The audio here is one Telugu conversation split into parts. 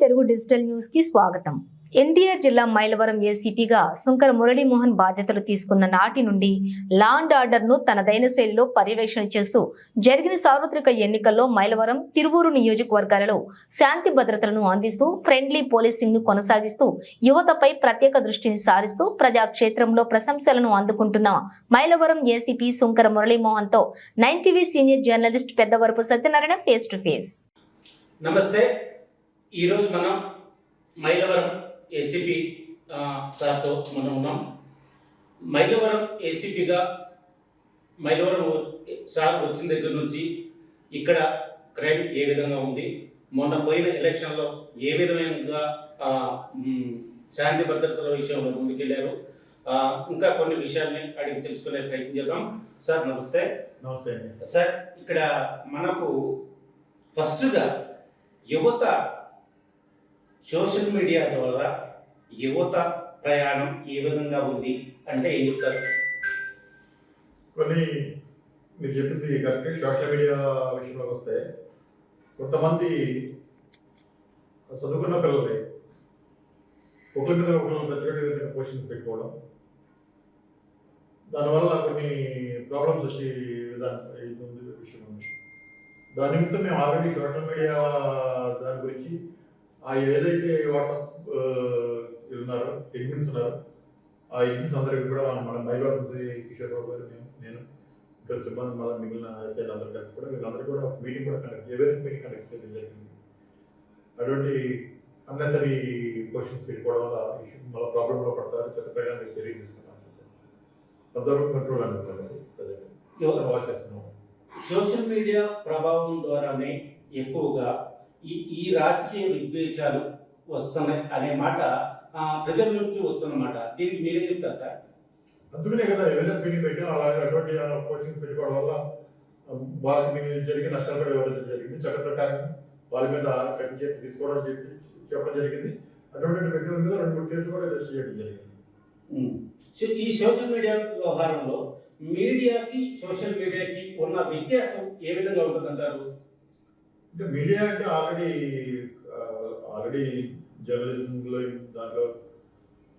వెలుగు డిజిటల్ న్యూస్ కి స్వాగతం. ఎన్టీఆర్ జిల్లా మైలవరం ఏసీపీగా సుంకర మురళీమోహన్ బాధ్యతలు తీసుకున్న నాటి నుండి లా అండ్ ఆర్డర్ ను తనదైన శైలిలో పర్యవేక్షణ చేస్తూ జరిగిన సార్వత్రిక ఎన్నికల్లో మైలవరం, తిరువూరు నియోజకవర్గాలలో శాంతి భద్రతలను అందిస్తూ ఫ్రెండ్లీ పోలీసింగ్ ను కొనసాగిస్తూ యువతపై ప్రత్యేక దృష్టిని సారిస్తూ ప్రజాక్షేత్రంలో ప్రశంసలను అందుకుంటున్న మైలవరం ఏసీపీ సుంకర మురళీమోహన్ తో 9 TV senior journalist Peddavarapu Satyanarayana face to face. నమస్తే. ఈరోజు మనం మైలవరం ఏసీపీ సార్తో మనం ఉన్నాం. మైలవరం ఏసీపీగా మైలవరం సార్ వచ్చిన దగ్గర నుంచి ఇక్కడ క్రైమ్ ఏ విధంగా ఉంది, మొన్న పోయిన ఎలక్షన్లో ఏ విధంగా శాంతి భద్రతల విషయంలో ముందుకెళ్ళారు, ఇంకా కొన్ని విషయాల్ని అడిగి తెలుసుకునే ప్రయత్నం చేద్దాం. సార్ నమస్తే. నమస్తే సార్, ఇక్కడ మనకు ఫస్ట్గా యువత సోషల్ మీడియా ద్వారా యువత ప్రయాణం ఏ విధంగా ఉంది అంటే ఏం చెప్తారు? కొన్ని మీరు చెప్పింది కరెక్ట్. సోషల్ మీడియా విషయంలోకి వస్తే కొంతమంది చదువుకున్న పిల్లలే ఒకరి మీద ఒకరు ప్రత్యేక విధంగా క్వశ్చన్స్ పెట్టుకోవడం, దానివల్ల కొన్ని ప్రాబ్లమ్స్ వచ్చే విషయం ఉంది. దాని నిమిత్తం మేము ఆల్రెడీ సోషల్ మీడియా దాని గురించి ఏదైతే వాట్సాప్ ఉన్నారో అడ్మిన్స్ ఉన్నారో ఆ అడ్మిన్స్ అందరికీ కూడా మన మైలవరం కిషోర్ బాబు గారు, నేను ఇంకా సిబ్బంది మళ్ళీ మిగిలిన ఎస్ఐలు అందరూ కలిసి కూడా వీళ్ళందరూ కూడా మీటింగ్ కూడా అవేర్నెస్ మీటింగ్ కండక్ట్ చేయడం జరిగింది. అటువంటి అన్నెసరీ క్వశ్చన్స్ పెట్టుకోవడం వల్ల మళ్ళీ ప్రాబ్లంలో పడతారు, చెత్త ప్రయాణానికి తెలియజేస్తున్నాం. కొంతవరకు కంట్రోల్ అనుకుంటారు వాచ్ చేస్తున్నాం. సోషల్ మీడియా ప్రభావం ద్వారానే ఎక్కువగా ఈ రాజకీయ విద్వేషాలు వస్తున్నాయి అనే మాట ప్రజల నుంచి వస్తున్నమాట. దీనికి మీరేం చెప్తారు సార్? అందుకనే కదా అవేర్నెస్ మీటింగ్ పెట్టాం. అలాగే అటువంటి క్వశ్చన్స్ పెట్టుకోవడం వల్ల వాళ్ళకి జరిగిన నష్టాలు కూడా వివరించడం జరిగింది. చట్ట ప్రకారం వాళ్ళ మీద కఠిన చర్య తీసుకోవడం చెప్పడం జరిగింది. అటువంటి వ్యక్తుల మీద 2-3 కేసులు కూడా రిజిస్టర్ చేయడం జరిగింది. ఈ సోషల్ మీడియా వ్యవహారంలో మీడియాకి సోషల్ మీడియాకి ఉన్న వ్యత్యాసం ఏ విధంగా ఉంటుందంటారు? అంటే మీడియా అంటే ఆల్రెడీ జర్నలిజంలో దాంట్లో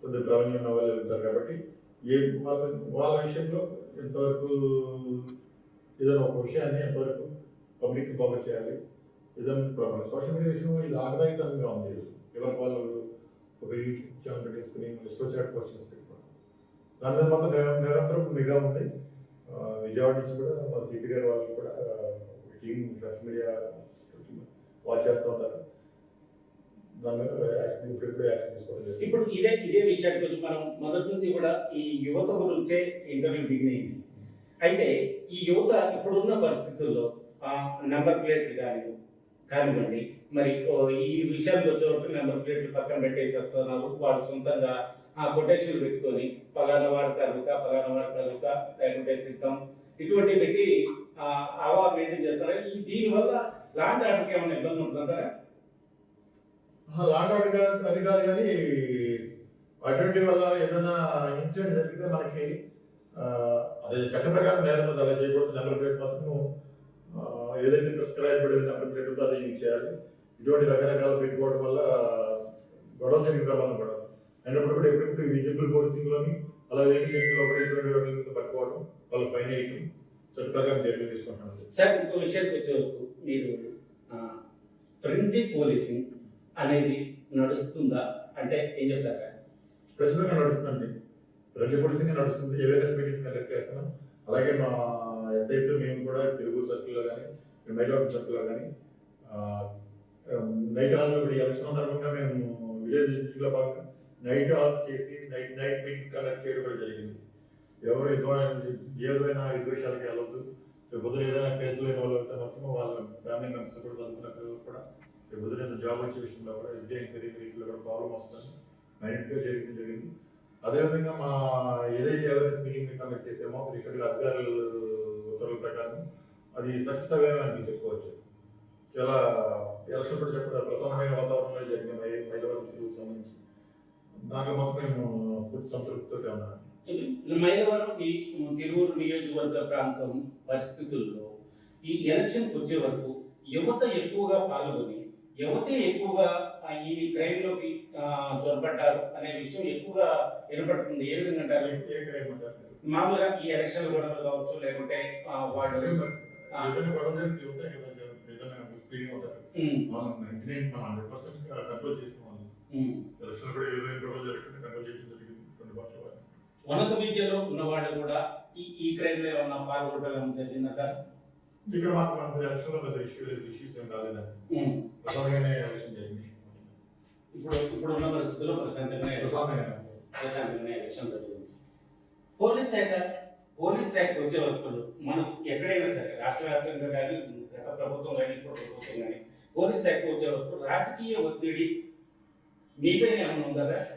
కొద్ది ప్రావీణ్యం ఉన్న వాళ్ళు ఉంటారు కాబట్టి వాళ్ళ విషయంలో ఎంతవరకు ఏదైనా ఒక విషయాన్ని ఎంతవరకు పబ్లిక్ ఫాలో చేయాలి, ఏదైనా ప్రాబ్లం. సోషల్ మీడియా విషయంలో ఇది ఆగ్రహితంగా ఉంది. ఎవరికి వాళ్ళు ఒక యూట్యూబ్ ఛానల్ పెట్టేసుకుని వచ్చినట్టు క్వశ్చన్స్ పెట్టుకోవడం, దాని మీద మాత్రం నిరంతరం నిఘా ఉంది. విజయవాడ నుంచి కూడా మా సిపి గారు వాళ్ళు కూడా టీమ్ సోషల్ మీడియా వాచ్ చేస్తూ ఉంటారు. దాని మీద యాక్షన్ తీసుకోవడం. ఇప్పుడు ఇదే విషయానికి వచ్చి మనం మొదటి నుంచి కూడా ఈ యువత గురించే ఇంటర్వ్యూ దిగినాయి. అయితే ఈ యువత ఇప్పుడున్న పరిస్థితుల్లో నెంబర్ ప్లేట్లు కానివ్వండి, మరి ఈ విషయానికి వచ్చేవరకు నెంబర్ ప్లేట్లు పక్కన పెట్టేసేస్తున్నారు. వాడు సొంతంగా కొటేషన్లు పెట్టుకొని పలానా వారి తాలూకా సిద్ధం ఇటువంటి పెట్టి అవా మెయింటైన్ చేస్తారా? దీనివల్ల లాండ్ ఆర్డర్కి ఏమైనా ఇబ్బంది ఉంటుందంటారా? లాండ్ ఆర్డర్ అది కాదు, కానీ అటువంటి వల్ల ఏదైనా ఇన్సిడెంట్ జరిగితే మనకి అది చట్ట ప్రకారం నేరం అలా చేయకూడదు. నెంబర్ ప్లేట్ మాత్రం ఏదైతే ప్రిస్క్రైబ్ నెంబర్ ప్లేట్ ఉందో అది యూజ్ చేయాలి. ఇటువంటి రకరకాలు పెట్టుకోవడం వల్ల గొడవ జరిగే ప్రమాదం పడదు. అయినప్పుడు కూడా ఎప్పుడెప్పుడు విజిబుల్ పోలీసింగ్లోని అలాగే ఇటువంటి వాటి మీద పట్టుకోవడం, వాళ్ళు ఫైన్ వేయడం, చట్ట ప్రకారం చర్యలు తీసుకుంటున్నాం. సార్, ఇంకో విషయానికి వచ్చేవరకు మీరు ఫ్రెండ్లీ పోలీసింగ్ అనేది నడుస్తుందా అంటే ఏం చెప్తారు సార్? ఖచ్చితంగా నడుస్తుందండి. ఫ్రెండ్లీ పోలీసింగ్ నడుస్తుంది. అవేర్నెస్ మీటింగ్స్ కండక్ట్ చేస్తున్నాం. అలాగే మా ఎస్ఐస్ మేము కూడా తిరుగు సర్కిల్లో కానీ మైలవరం సర్కిల్లో కానీ నైట్ హాల్లో కూడా ఎలక్షన్ సందర్భంగా మేము విలేజ్ డిస్ట్రిక్ట్లో భాగంగా నైట్ హాల్ చేసి నైట్ మీటింగ్స్ కండక్ట్ చేయడం కూడా జరిగింది. ఎవరు ఏదైనా విద్వేషాలకి వెళ్ళొద్దు. పొద్దున ఏదైనా కేసులు అయిన వాళ్ళు అయితే మాత్రం వాళ్ళ ఫ్యామిలీ మెంబర్స్ కూడా చదువుకున్న పిల్లలు కూడా పొద్దున జాబ్ వచ్చే విషయంలో కూడా ఎస్బీఐ వీటిలో కూడా ప్రాబ్లం వస్తుందని మైండ్గా జరిగింది. అదేవిధంగా మా ఏదైతే అవేర్నెస్ మీటింగ్ కండక్ట్ చేసామో ఇక్కడ అధికారుల ఉత్తర్వుల ప్రకారం అది సక్సెస్ అయ్యామని చెప్పుకోవచ్చు. చాలా ఎలక్షన్ కూడా చెప్పడం ప్రసన్నమైన వాతావరణంలో జరిగిన మైలవరం సంబంధించి దాంట్లో మాత్రం మేము పూర్తి సంతృప్తితో ఉన్నాను. మైలవరం ఈ తిరువూరు నియోజకవర్గ ప్రాంతం పరిస్థితుల్లో ఈ ఎలక్షన్కి వచ్చే వరకు యువత ఎక్కువగా పాల్గొని యువతే ఎక్కువగా ఈ క్రైమ్ లోకి చొరబడ్డారు అనే విషయం ఎక్కువగా వినపడుతుంది. ఏ విధంగా అంటారు? ఏ క్రైమ్ అంటారు? మామూలుగా ఈ ఎలక్షన్ గొడవలు కావచ్చు, లేకుంటే వాళ్ళు ఏదైనా గొడవ జరిగితే యువత ఏదైనా స్పీడింగ్ అవుతారు. మనం 100% కంట్రోల్ చేసిన వాళ్ళు. ఎలక్షన్ కూడా ఏదైనా గొడవ జరుగుతుంటే కంట్రోల్ చేయడం జరిగింది 2 భాషల వారు. ఉన్నత విద్యలో ఉన్న వాళ్ళు కూడా ఈ క్రైమ్ లో ఏమన్నా పాల్గొనడం జరిగిందంటారు? ఇక్కడ మాకు మన ఎలక్షన్ లో పెద్ద ఇష్యూస్ ఏం రాలేదండి. ప్రసాదంగానే ఎలక్షన్ జరిగింది. ఇప్పుడు ఉన్న పరిస్థితుల్లో ప్రశాంతంగానే ఎలక్షన్ జరిగింది. పోలీస్ శాఖ వచ్చే వరకు మనకు ఎక్కడైనా సరే రాష్ట్ర వ్యాప్తంగా కానీ, గత ప్రభుత్వం కానీ, ఇప్పుడు ప్రభుత్వం కానీ, పోలీస్ శాఖ వచ్చే వరకు రాజకీయ ఒత్తిడి మీపైన ఏమైనా ఉందా సార్?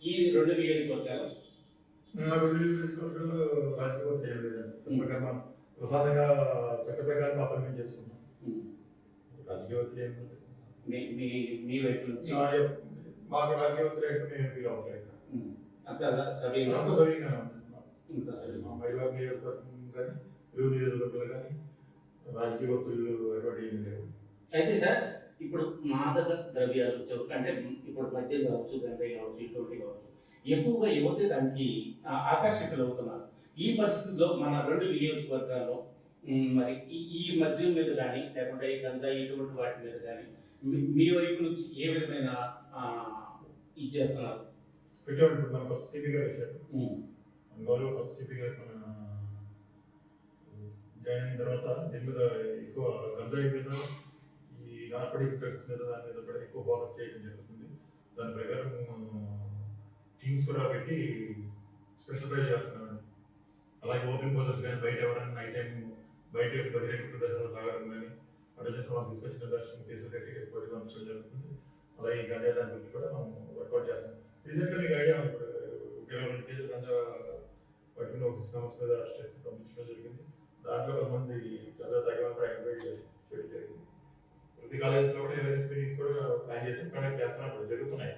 ఈ 2 నియోజకవర్గాలు రాజకీయ ఒత్తిడి ఏం లేదండి. ప్రసాదంగా చట్ట ప్రకారం మా పని మేము చేసుకున్నాం. రాజకీయ ఒత్తిడి ఏం లేదు. మీ వైపు నుంచి మాకు రాజకీయ ఒత్తిడి అయితే మేము ఫీల్ అవ్వట్లేదు. అంత సవ్యంగా మహిళా నియోజకవర్గం కానీ, ఇరువు నియోజకవర్గాలు కానీ రాజకీయ ఒత్తిళ్ళు ఎటువంటి ఏమి లేవు. అయితే సార్, ఇప్పుడు మాదక ద్రవ్యాలు అంటే ఇప్పుడు మద్యం కావచ్చు, గంజాయి కావచ్చు, ఇటువంటి కావచ్చు, ఎక్కువగా యువత దానికి ఆకర్షితులు అవుతున్నారు. ఈ పరిస్థితుల్లో మన 2 నియోజకవర్గాల్లో మరి ఈ మద్యం మీద కానీ, లేకుంటే ఈ గంజాయి ఇటువంటి వాటి మీద కానీ మీ వైపు నుంచి ఏ విధమైన ఇది చేస్తున్నారు? పెట్టేవాళ్ళు మన కొత్త సిపి గారు వచ్చారు. గౌరవ కొత్త సిపి గారు మన జాయిన్ అయిన తర్వాత దీని మీద ఎక్కువ గంజాయి మీద, ఈ నార్కోటిక్స్ డ్రగ్స్ మీద, దాని మీద కూడా ఎక్కువ ఫోకస్ చేయడం జరుగుతుంది. దాని ప్రకారం టీమ్స్ కూడా పెట్టి స్పెషల్ డ్రైవ్ చేస్తున్నాడు. అలాగే ఓపెన్ పోజెస్ కానీ, బయట ఎవరైనా నైట్ టైం బయట బహిరంగ ప్రదేశాలు తాగడం కానీ అట్లా చేసిన వాళ్ళు తీసుకొచ్చిన దర్శనం కేసులు కట్టి కోర్టు పంపించడం జరుగుతుంది. అలాగే గంజా దాని గురించి కూడా మనం వర్కౌట్ చేస్తాం. రీసెంట్గా మీకు ఐడియా ఇప్పుడు 2 కేసులు గంజా పట్టుకుని ఒక 6 మెంబర్స్ మీద అరెస్ట్ చేసి పంపించడం జరిగింది. దాంట్లో కొంతమంది గంజా తాగేవాళ్ళు ఐడెంటిఫై చేయడం జరిగింది. ప్రతి కాలేజెస్లో కూడా అవేర్నెస్ మీటింగ్స్ కూడా ప్లాన్ చేసి కండక్ట్ చేస్తున్నప్పుడు జరుగుతున్నాయి.